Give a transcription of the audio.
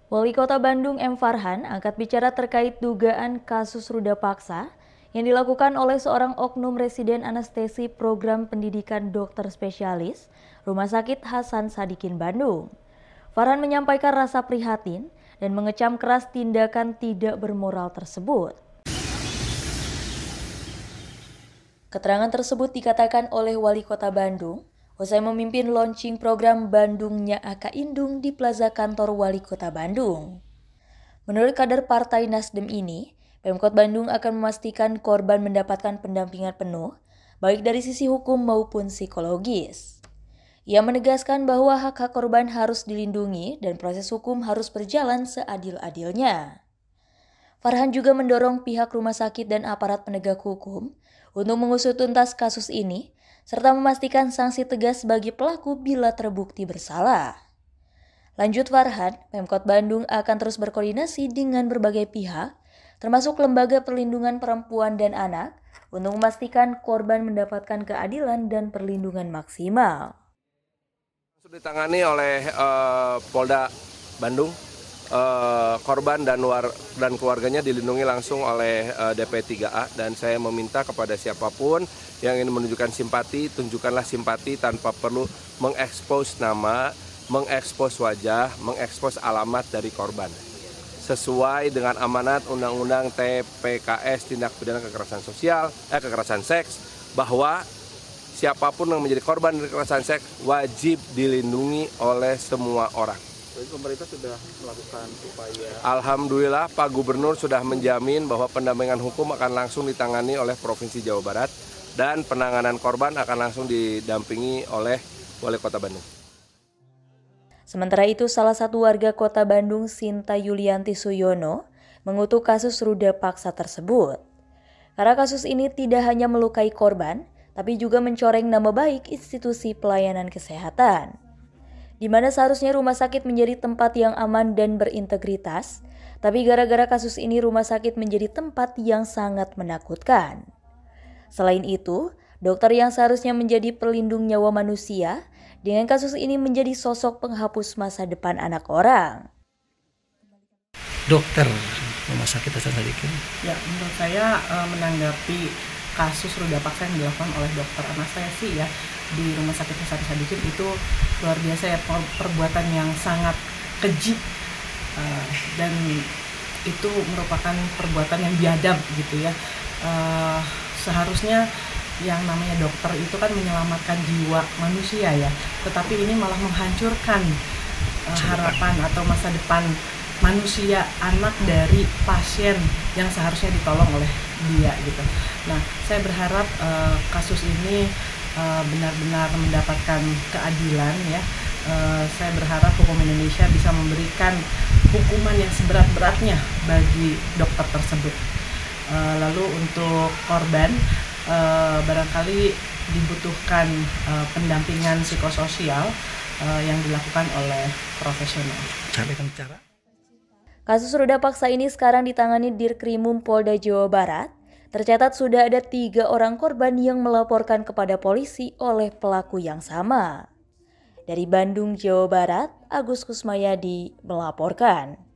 Wali Kota Bandung M. Farhan angkat bicara terkait dugaan kasus ruda paksa yang dilakukan oleh seorang oknum residen anestesi program pendidikan dokter spesialis Rumah Sakit Hasan Sadikin Bandung. Farhan menyampaikan rasa prihatin dan mengecam keras tindakan tidak bermoral tersebut. Keterangan tersebut dikatakan oleh Wali Kota Bandung usai memimpin launching program Bandungnya Aka Indung di Plaza Kantor Wali Kota Bandung. Menurut kader Partai Nasdem ini, Pemkot Bandung akan memastikan korban mendapatkan pendampingan penuh, baik dari sisi hukum maupun psikologis. Ia menegaskan bahwa hak-hak korban harus dilindungi dan proses hukum harus berjalan seadil-adilnya. Farhan juga mendorong pihak rumah sakit dan aparat penegak hukum untuk mengusut tuntas kasus ini, serta memastikan sanksi tegas bagi pelaku bila terbukti bersalah. Lanjut Farhan, Pemkot Bandung akan terus berkoordinasi dengan berbagai pihak, termasuk Lembaga Perlindungan Perempuan dan Anak, untuk memastikan korban mendapatkan keadilan dan perlindungan maksimal. Sudah ditangani oleh Polda Bandung, korban dan keluarganya dilindungi langsung oleh DP3A, dan saya meminta kepada siapapun yang ingin menunjukkan simpati, tunjukkanlah simpati tanpa perlu mengekspos nama, mengekspos wajah, mengekspos alamat dari korban. Sesuai dengan amanat Undang-Undang TPKS, Tindak Pidana Kekerasan Seks, bahwa siapapun yang menjadi korban dari kekerasan seks wajib dilindungi oleh semua orang. Pemerintah sudah melakukan upaya. Alhamdulillah Pak Gubernur sudah menjamin bahwa pendampingan hukum akan langsung ditangani oleh Provinsi Jawa Barat dan penanganan korban akan langsung didampingi oleh Wali Kota Bandung. Sementara itu, salah satu warga Kota Bandung, Sinta Yulianti Suyono, mengutuk kasus ruda paksa tersebut. Karena kasus ini tidak hanya melukai korban, tapi juga mencoreng nama baik institusi pelayanan kesehatan, di mana seharusnya rumah sakit menjadi tempat yang aman dan berintegritas, tapi gara-gara kasus ini rumah sakit menjadi tempat yang sangat menakutkan. Selain itu, dokter yang seharusnya menjadi pelindung nyawa manusia, dengan kasus ini menjadi sosok penghapus masa depan anak orang. Dokter Rumah Sakit Hasan Sadikin. Ya, menurut saya menanggapi kasus ruda paksa yang dilakukan oleh dokter anestesi ya di Rumah Sakit Hasan Sadikin itu luar biasa ya, perbuatan yang sangat keji dan itu merupakan perbuatan yang biadab gitu ya. Seharusnya yang namanya dokter itu kan menyelamatkan jiwa manusia ya, tetapi ini malah menghancurkan harapan atau masa depan manusia, anak dari pasien yang seharusnya ditolong oleh dia gitu. Nah, saya berharap kasus ini benar-benar mendapatkan keadilan ya. Saya berharap hukum Indonesia bisa memberikan hukuman yang seberat-beratnya bagi dokter tersebut. Lalu untuk korban barangkali dibutuhkan pendampingan psikososial yang dilakukan oleh profesional. Kasus ruda paksa ini sekarang ditangani Dirkrimum Polda Jawa Barat. Tercatat sudah ada 3 orang korban yang melaporkan kepada polisi oleh pelaku yang sama. Dari Bandung, Jawa Barat, Agus Kusmayadi melaporkan.